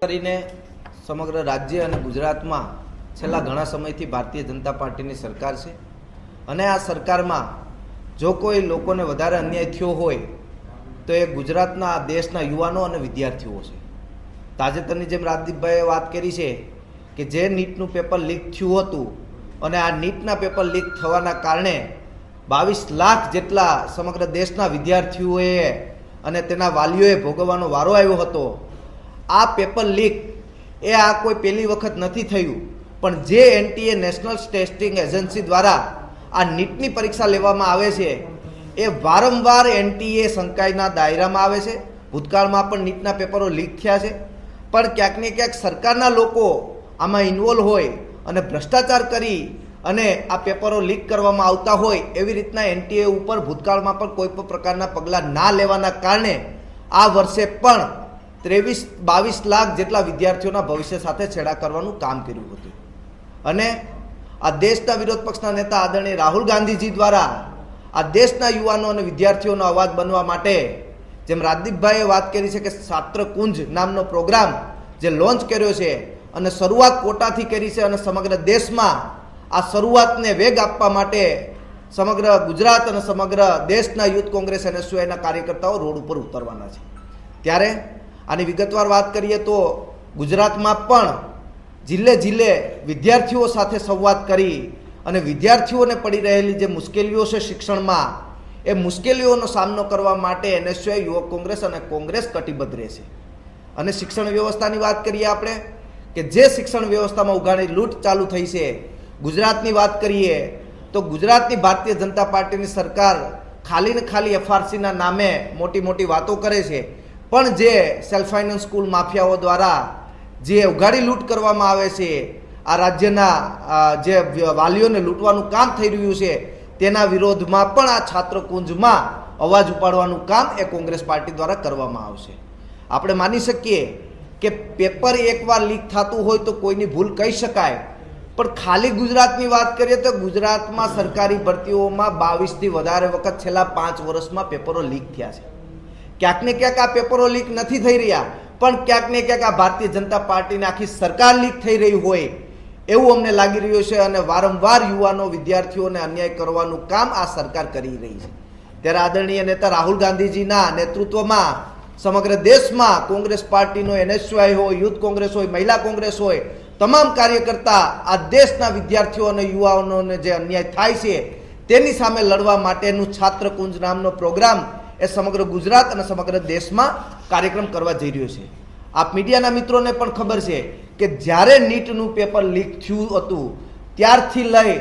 કરીને સમગ્ર રાજ્ય અને ગુજરાતમાં છેલ્લા ઘણા સમયથી ભારતીય જનતા પાર્ટીની સરકાર છે અને આ સરકારમાં જો કોઈ લોકોને વધારે અન્યાય થયો હોય તો એ ગુજરાતના દેશના યુવાનો અને વિદ્યાર્થીઓ છે। તાજેતરની જેમ રાજદીપભાઈએ વાત કરી છે કે જે નીટનું પેપર લીક થયું હતું અને આ નીટના પેપર લીક થવાના કારણે 22 લાખ જેટલા સમગ્ર દેશના વિદ્યાર્થીઓએ અને તેના વાલીઓએ ભોગવવાનો વારો આવ્યો હતો। આ પેપર લીક એ આ કોઈ પહેલી વખત નથી થયું, પણ જે એનટીએ નેશનલ ટેસ્ટિંગ એજન્સી દ્વારા આ નીટની પરીક્ષા લેવામાં આવે છે એ વારંવાર એનટીએ શંકાના દાયરામાં આવે છે। ભૂતકાળમાં પણ નીટના પેપરો લીક થયા છે, પણ ક્યાંક ને ક્યાંક સરકારના લોકો આમાં ઇન્વોલ્વ હોય અને ભ્રષ્ટાચાર કરી અને આ પેપરો લીક કરવામાં આવતા હોય એવી રીતના એનટીએ ઉપર ભૂતકાળમાં પણ કોઈ પણ પ્રકારના પગલાં ના લેવાના કારણે આ વર્ષે પણ 22 લાખ જેટલા વિદ્યાર્થીઓના ભવિષ્ય સાથે છેડા કરવાનું કામ કર્યું હતું। અને આ દેશના વિરોધ પક્ષના નેતા આદરણીય રાહુલ ગાંધીજી દ્વારા આ દેશના યુવાનો અને વિદ્યાર્થીઓનો અવાજ બનવા માટે જેમ રાજદીપભાઈએ વાત કરી છે કે છાત્રકુંજ નામનો પ્રોગ્રામ જે લોન્ચ કર્યો છે અને શરૂઆત કોટાથી કરી છે અને સમગ્ર દેશમાં આ શરૂઆતને વેગ આપવા માટે સમગ્ર ગુજરાત અને સમગ્ર દેશના યુથ કોંગ્રેસ એનએસયુઆઈના કાર્યકર્તાઓ રોડ ઉપર ઉતરવાના છે। ત્યારે આની વિગતવાર વાત કરીએ તો ગુજરાતમાં પણ જિલ્લે જિલ્લે વિદ્યાર્થીઓ સાથે સંવાદ કરી અને વિદ્યાર્થીઓને પડી રહેલી જે મુશ્કેલીઓ છે શિક્ષણમાં એ મુશ્કેલીઓનો સામનો કરવા માટે એનએસયુઆઈ યુવક કોંગ્રેસ અને કોંગ્રેસ કટિબદ્ધ રહેશે। અને શિક્ષણ વ્યવસ્થાની વાત કરીએ આપણે કે જે શિક્ષણ વ્યવસ્થામાં ઉઘાડી લૂંટ ચાલુ થઈ છે, ગુજરાતની વાત કરીએ તો ગુજરાતની ભારતીય જનતા પાર્ટીની સરકાર ખાલી ને ખાલી એફઆરસીના નામે મોટી મોટી વાતો કરે છે, પણ જે સેલ્ફ ફાઇનાન્સ સ્કૂલ માફિયાઓ દ્વારા જે ઉઘાડી લૂંટ કરવામાં આવે છે, આ રાજ્યના જે વાલીઓને લૂંટવાનું કામ થઈ રહ્યું છે તેના વિરોધમાં પણ આ છાત્રકુંજમાં અવાજ ઉપાડવાનું કામ એ કોંગ્રેસ પાર્ટી દ્વારા કરવામાં આવશે। આપણે માની શકીએ કે પેપર એકવાર લીક થતું હોય તો કોઈની ભૂલ કહી શકાય, પણ ખાલી ગુજરાતની વાત કરીએ તો ગુજરાતમાં સરકારી ભરતીઓમાં 22થી વધારે વખત છેલ્લા 5 વર્ષમાં પેપરો લીક થયા છે। ક્યાંક ને ક્યાંક આ પેપરો લીક નથી થઈ રહ્યા, પણ ક્યાંક ને ક્યાંક આ ભારતીય જનતા પાર્ટીની આખી સરકાર લીક થઈ રહી હોય એવું અમને લાગી રહ્યું છે અને વારંવાર યુવાનો વિદ્યાર્થીઓને અન્યાય કરવાનું કામ આ સરકાર કરી રહી છે। ત્યારે આદરણીય નેતા રાહુલ ગાંધીજીના નેતૃત્વમાં સમગ્ર દેશમાં કોંગ્રેસ પાર્ટીનો એનએસયુઆઈ હોય, યુથ કોંગ્રેસ હોય, મહિલા કોંગ્રેસ હોય, તમામ કાર્યકર્તા આ દેશના વિદ્યાર્થીઓ અને યુવાનોને જે અન્યાય થાય છે તેની સામે લડવા માટેનું છાત્રકુંજ નામનો પ્રોગ્રામ એ સમગ્ર ગુજરાત અને સમગ્ર દેશમાં કાર્યક્રમ કરવા જઈ રહ્યો છે। આપ મીડિયાના મિત્રોને પણ ખબર છે કે જ્યારે નીટનું પેપર લીક થયું હતું ત્યારથી લઈ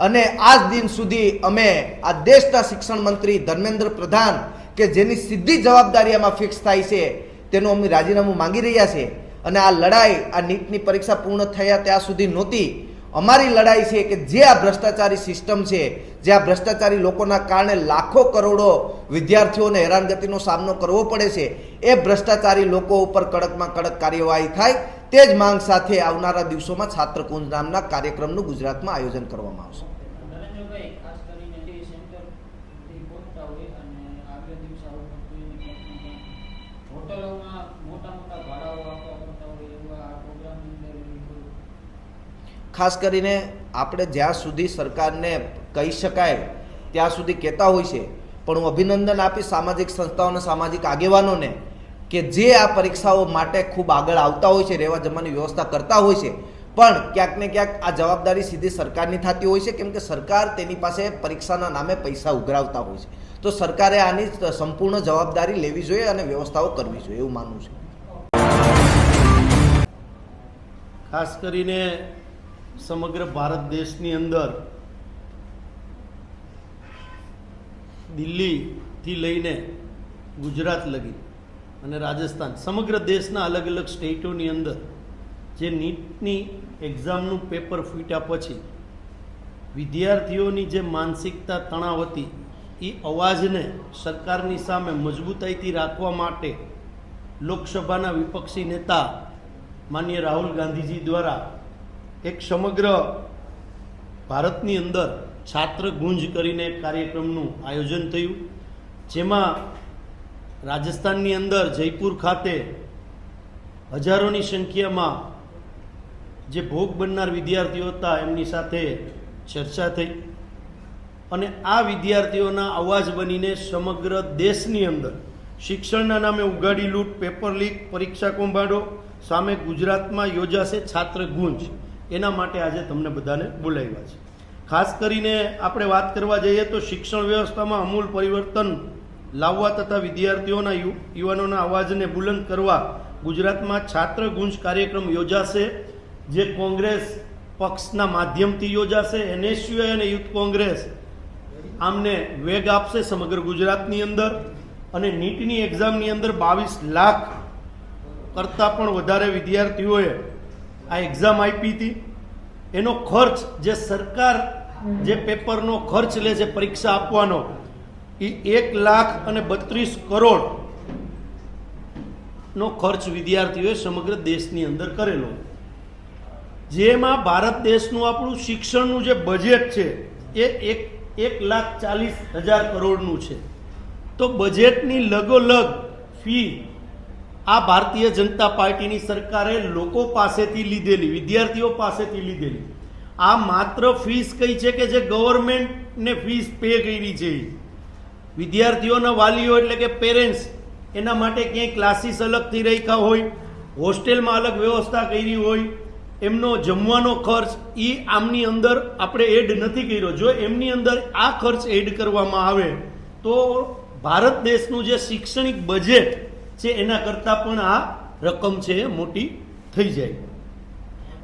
અને આજ દિન સુધી અમે આ દેશના શિક્ષણ મંત્રી ધર્મેન્દ્ર પ્રધાન કે જેની સીધી જવાબદારી આમાં ફિક્સ થાય છે તેનું અમે રાજીનામું માંગી રહ્યા છે। અને આ લડાઈ આ નીટની પરીક્ષા પૂર્ણ થયા ત્યાં સુધી નહોતી। અમારી લડાઈ છે કે જે આ ભ્રષ્ટાચારી સિસ્ટમ છે, જે આ ભ્રષ્ટાચારી લોકોના કારણે લાખો કરોડો વિદ્યાર્થીઓને હેરાનગતિનો સામનો કરવો પડે છે, એ ભ્રષ્ટાચારી લોકો ઉપર કડકમાં કડક કાર્યવાહી થાય તે જ માંગ સાથે આવનારા દિવસોમાં છાત્રકુંજ નામના કાર્યક્રમનું ગુજરાતમાં આયોજન કરવામાં આવશે। ખાસ કરીને આપણે જ્યાં સુધી સરકારને કહી શકાય ત્યાં સુધી કહેતા હોય છે, પણ હું અભિનંદન આપીશ સામાજિક સંસ્થાઓને, સામાજિક આગેવાનોને કે જે આ પરીક્ષાઓ માટે ખૂબ આગળ આવતા હોય છે, રહેવા જમવાની વ્યવસ્થા કરતા હોય છે, પણ ક્યાંક ને ક્યાંક આ જવાબદારી સીધી સરકારની થતી હોય છે, કેમ કે સરકાર તેની પાસે પરીક્ષાના નામે પૈસા ઉઘરાવતા હોય છે। તો સરકારે આની સંપૂર્ણ જવાબદારી લેવી જોઈએ અને વ્યવસ્થાઓ કરવી જોઈએ એવું માનવું છે। ખાસ કરીને સમગ્ર ભારત દેશની અંદર દિલ્હીથી લઈને ગુજરાત લગી અને રાજસ્થાન સમગ્ર દેશના અલગ અલગ સ્ટેટોની અંદર જે નીટની એક્ઝામનું પેપર ફૂટ્યા પછી વિદ્યાર્થીઓની જે માનસિકતા તણાવ હતી એ અવાજને સરકારની સામે મજબૂતાઈથી રાખવા માટે લોકસભાના વિપક્ષી નેતા માનનીય રાહુલ ગાંધીજી દ્વારા એક સમગ્ર ભારતની અંદર છાત્ર ગુંજ કરીને એક કાર્યક્રમનું આયોજન થયું, જેમાં રાજસ્થાનની અંદર જયપુર ખાતે હજારોની સંખ્યામાં જે ભોગ બનનાર વિદ્યાર્થીઓ હતા એમની સાથે ચર્ચા થઈ અને આ વિદ્યાર્થીઓના અવાજ બનીને સમગ્ર દેશની અંદર શિક્ષણના નામે ઉગાડી લૂંટ, પેપર લીક, પરીક્ષા કૌભાંડો સામે ગુજરાતમાં યોજાશે છાત્ર ગુંજ, એના માટે આજે તમને બધાને બોલાવ્યા છે. ખાસ કરીને આપણે વાત કરવા જઈએ તો શિક્ષણ વ્યવસ્થામાં અમૂલ પરિવર્તન લાવવા તથા વિદ્યાર્થીઓના યુવાનોના અવાજને બુલંદ કરવા ગુજરાતમાં છાત્ર ગુંજ કાર્યક્રમ યોજાશે, જે કોંગ્રેસ પક્ષના માધ્યમથી યોજાશે. NSUI અને યુથ કોંગ્રેસ આમને વેગ આપશે સમગ્ર ગુજરાતની અંદર. અને નીટની એક્ઝામની અંદર 22 લાખ કરતાં પણ વધારે વિદ્યાર્થીઓએ આ એક્ઝામ આપી હતી. એનો ખર્ચ જે સરકાર જે પેપરનો ખર્ચ લે છે પરીક્ષા આપવાનો, એ 1,32,00,000 નો ખર્ચ વિદ્યાર્થીઓએ સમગ્ર દેશની અંદર કરેલો, જેમાં ભારત દેશનું આપણું શિક્ષણનું જે બજેટ છે એ 1,40,000 કરોડનું છે. તો બજેટની લગોલગ ફી આ ભારતીય જનતા પાર્ટીની સરકારે લોકો પાસેથી લીધેલી, વિદ્યાર્થીઓ પાસેથી લીધેલી. આ માત્ર ફીસ કઈ છે કે જે ગવર્મેન્ટને ફીસ પે કરી છે. વિદ્યાર્થીઓના વાલીઓ એટલે કે પેરેન્ટ્સ એના માટે ક્યાંય ક્લાસીસ અલગથી રાખ્યા હોય, હોસ્ટેલમાં અલગ વ્યવસ્થા કરી હોય, એમનો જમવાનો ખર્ચ એ આમની અંદર આપણે એડ નથી કર્યો. જો એમની અંદર આ ખર્ચ એડ કરવામાં આવે તો ભારત દેશનું જે શૈક્ષણિક બજેટ છે એના કરતાં પણ આ રકમ છે એ મોટી થઈ જાય.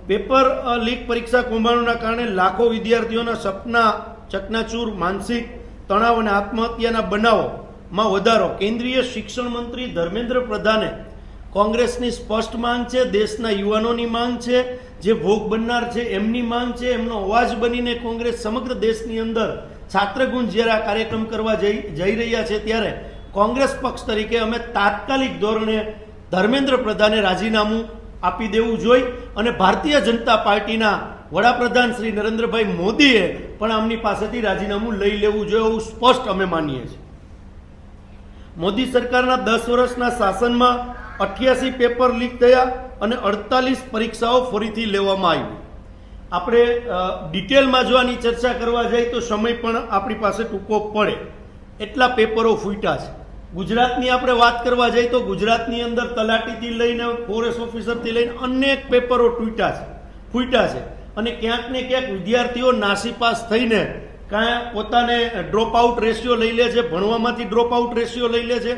પેપર લીક, પરીક્ષા કૌભાંડોના કારણે લાખો વિદ્યાર્થીઓના સપના ચકનાચૂર, માનસિક તણાવ અને આત્મહત્યાના બનાવોમાં વધારો. કેન્દ્રીય શિક્ષણ મંત્રી ધર્મેન્દ્ર પ્રધાને કોંગ્રેસની સ્પષ્ટ માંગ છે, દેશના યુવાનોની માંગ છે, જે ભોગ બનનાર છે એમની માંગ છે. એમનો અવાજ બનીને કોંગ્રેસ સમગ્ર દેશની અંદર છાત્રગુંજ જ્યારે આ કાર્યક્રમ કરવા જઈ રહ્યા છે ત્યારે કોંગ્રેસ પક્ષ તરીકે અમે તાત્કાલિક ધોરણે ધર્મેન્દ્ર પ્રધાને રાજીનામું આપી દેવું જોઈએ અને ભારતીય જનતા પાર્ટીના વડાપ્રધાન શ્રી નરેન્દ્રભાઈ મોદીએ પણ આમની પાસેથી રાજીનામું લઈ લેવું જોઈએ, એવું સ્પષ્ટ અમે માનીએ છીએ. મોદી સરકારના 10 વર્ષના શાસનમાં 88 પેપર લીક થયા અને 48 પરીક્ષાઓ ફરીથી લેવામાં આવી. આપણે ડિટેલમાં જો આની ચર્ચા કરવા જઈએ તો સમય પણ આપણી પાસે ટૂંકો પડે એટલા પેપરો ફૂટ્યા છે. ગુજરાતની આપણે વાત કરવા જઈએ તો ગુજરાતની અંદર તલાટીથી લઈને ફોરેસ્ટ ઓફિસરથી લઈને અનેક પેપરો ફૂટ્યા છે અને ક્યાંક ને ક્યાંક વિદ્યાર્થીઓ નાસીપાસ થઈને કાંઈ પોતાને ડ્રોપ આઉટ રેશિયો લઈ લે છે, ભણવામાંથી ડ્રોપ આઉટ રેશિયો લઈ લે છે,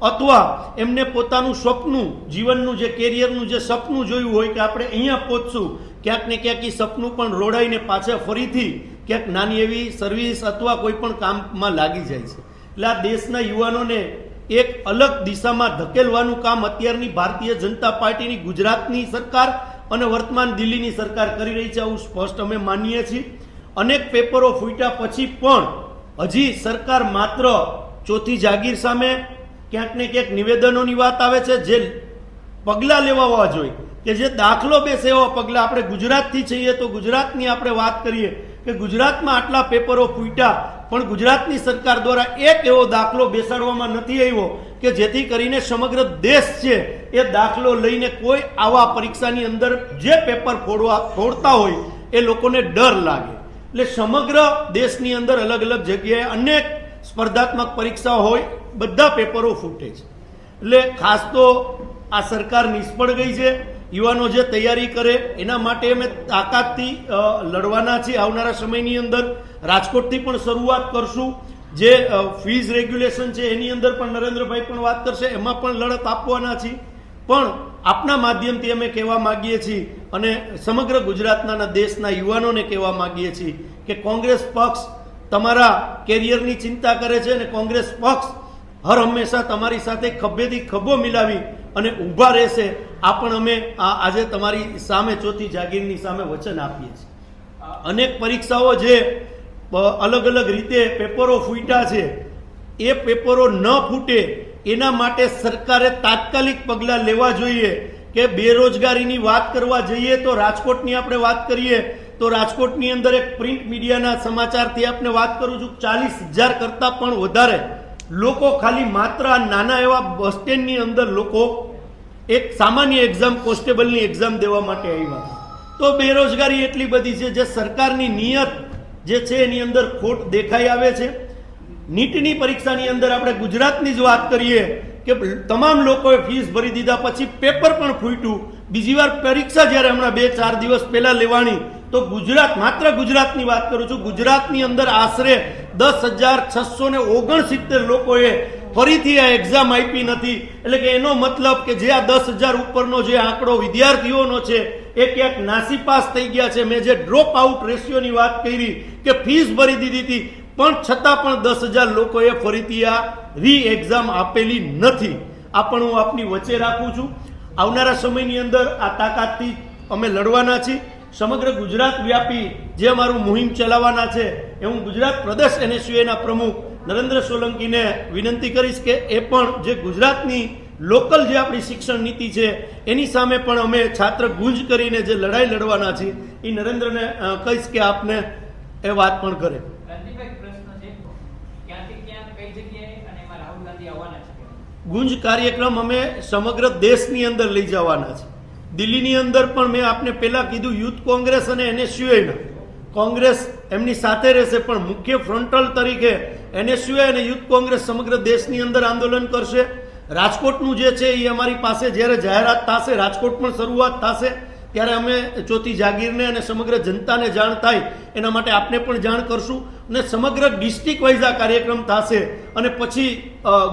અથવા એમને પોતાનું સપનું, જીવનનું જે કેરિયરનું જે સપનું જોયું હોય કે આપણે અહીંયા પહોંચશું, ક્યાંક ને ક્યાંક એ સપનું પણ રોડાઈને પાછા ફરીથી ક્યાંક નાની એવી સર્વિસ અથવા કોઈ પણ કામમાં લાગી જાય છે. એટલે આ દેશના યુવાનોને એક અલગ દિશામાં ધકેલવાનું કામ અત્યારની ભારતીય જનતા પાર્ટીની ગુજરાતની સરકાર અને વર્તમાન દિલ્હીની સરકાર કરી રહી છે, આવું સ્પષ્ટ અમે માનીએ છીએ. અનેક પેપરો ફૂટ્યા પછી પણ હજી સરકાર માત્ર ચોથી જાગીર સામે ક્યાંક ને ક્યાંક નિવેદનોની વાત આવે છે. જે પગલાં લેવા જોઈએ કે જે દાખલો બેસે એવા પગલાં, આપણે ગુજરાતથી છીએ તો ગુજરાતની આપણે વાત કરીએ કે ગુજરાતમાં આટલા પેપરો ફૂટ્યા પણ ગુજરાતની સરકાર દ્વારા એક એવો દાખલો બેસાડવામાં નથી આવ્યો કે જેથી કરીને સમગ્ર દેશ છે એ દાખલો લઈને કોઈ આવા પરીક્ષાની અંદર જે પેપર ફોડતા હોય એ લોકોને ડર લાગે. એટલે સમગ્ર દેશની અંદર અલગ અલગ જગ્યાએ અનેક સ્પર્ધાત્મક પરીક્ષા હોય, બધા પેપરો ફૂટે છે. એટલે ખાસ તો આ સરકાર નિષ્ફળ ગઈ છે. યુવાનો જે તૈયારી કરે એના માટે અમે તાકાતથી લડવાના છીએ. આવનારા સમયની અંદર રાજકોટથી પણ શરૂઆત કરશું. જે ફીઝ રેગ્યુલેશન છે એની અંદર પણ નરેન્દ્રભાઈ પણ વાત કરશે, એમાં પણ લડત આપવાના છીએ. પણ આપના માધ્યમથી અમે કહેવા માગીએ છીએ અને સમગ્ર ગુજરાતના દેશના યુવાનોને કહેવા માગીએ છીએ કે કોંગ્રેસ પક્ષ તમારા કેરિયરની ચિંતા કરે છે અને કોંગ્રેસ પક્ષ હર હંમેશા તમારી સાથે ખભેથી ખભો મિલાવી અને ઊભા રહેશે. આ પણ અમે આજે તમારી સામે ચોથી જાગીરની સામે વચન આપીએ છીએ. અનેક પરીક્ષાઓ જે અલગ અલગ રીતે પેપરો ફૂટ્યા છે એ પેપરો ન ફૂટે એના માટે સરકારે તાત્કાલિક પગલાં લેવા જોઈએ. કે બેરોજગારીની વાત કરવા જઈએ તો રાજકોટની આપણે વાત કરીએ તો તો રાજકોટની અંદર એક પ્રિન્ટ મીડિયાના સમાચારથી આપને વાત કરું છું, 40,000 કરતાં પણ વધારે લોકો ખાલી માત્ર આ નાના એવા બસ સ્ટેન્ડની અંદર લોકો એક સામાન્ય એક્ઝામ, કોન્સ્ટેબલની એક્ઝામ દેવા માટે આવ્યા છે. તો બેરોજગારી એટલી બધી છે, જે સરકારની નિયત જે છે એની અંદર ખોટ દેખાઈ આવે છે. નીટની પરીક્ષાની અંદર આપણે ગુજરાતની જ વાત કરીએ કે તમામ લોકોએ ફીસ ભરી દીધા પછી પેપર પણ ફૂટ્યું. બીજી વાર પરીક્ષા જ્યારે હમણાં 2-4 દિવસ પહેલા લેવાની, તો ગુજરાત, માત્ર ગુજરાતની વાત કરું છું, ગુજરાતની અંદર આશરે 10,669 લોકોએ ફરીથી આ એક્ઝામ આપી નથી. એટલે કે એનો મતલબ કે જે આ 10,000 ઉપરનો જે આંકડો વિદ્યાર્થીઓનો છે એ ક્યાંક નાસીપાસ થઈ ગયા છે. મેં જે ડ્રોપ આઉટ રેશિયોની વાત કરી કે ફીસ ભરી દીધી હતી, પણ છતાં પણ 10,000 લોકોએ ફરીથી આ રી એક્ઝામ આપેલી નથી. આ પણ હું આપની વચ્ચે રાખું છું. આવનારા સમયની અંદર આ તાકાતથી અમે લડવાના છીએ. સમગ્ર ગુજરાત વ્યાપી જે અમારું મુહિમ ચલાવવાના છે એ હું ગુજરાત પ્રદેશ NSUના પ્રમુખ નરેન્દ્ર સોલંકીને વિનંતી કરીશ કે એ પણ જે ગુજરાતની લોકલ જે આપણી શિક્ષણ નીતિ છે એની સામે પણ અમે છાત્ર ગુંજ કરીને જે લડાઈ લડવાના છીએ એ નરેન્દ્રને કહીશ કે આપને એ વાત પણ કરે. ગુંજ કાર્યક્રમ અમે સમગ્ર દેશની અંદર લઈ જવાના છે. દિલ્હીની અંદર પણ મેં આપને પહેલા કીધું, યુથ કોંગ્રેસ અને NSUના કોંગ્રેસ એમની સાથે રહેશે, પણ મુખ્ય ફ્રન્ટલ તરીકે NSU અને યુથ કોંગ્રેસ સમગ્ર દેશની અંદર આંદોલન કરશે. રાજકોટનું જે છે એ અમારી પાસે જ્યારે જાહેરાત થશે, રાજકોટ પણ શરૂઆત થશે, ત્યારે અમે ચોથી જાગીરને અને સમગ્ર જનતાને જાણ થાય એના માટે આપને પણ જાણ કરશું. અને સમગ્ર ડિસ્ટ્રિક્ટ વાઇઝ આ કાર્યક્રમ થશે અને પછી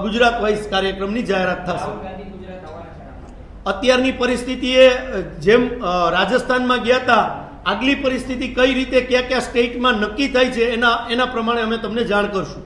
ગુજરાત વાઇઝ કાર્યક્રમની જાહેરાત થશે. અત્યારની પરિસ્થિતિએ જેમ રાજસ્થાનમાં ગયા હતા, આગલી પરિસ્થિતિ કઈ રીતે કયા કયા સ્ટેટમાં નક્કી થાય છે એના પ્રમાણે અમે તમને જાણ કરશું.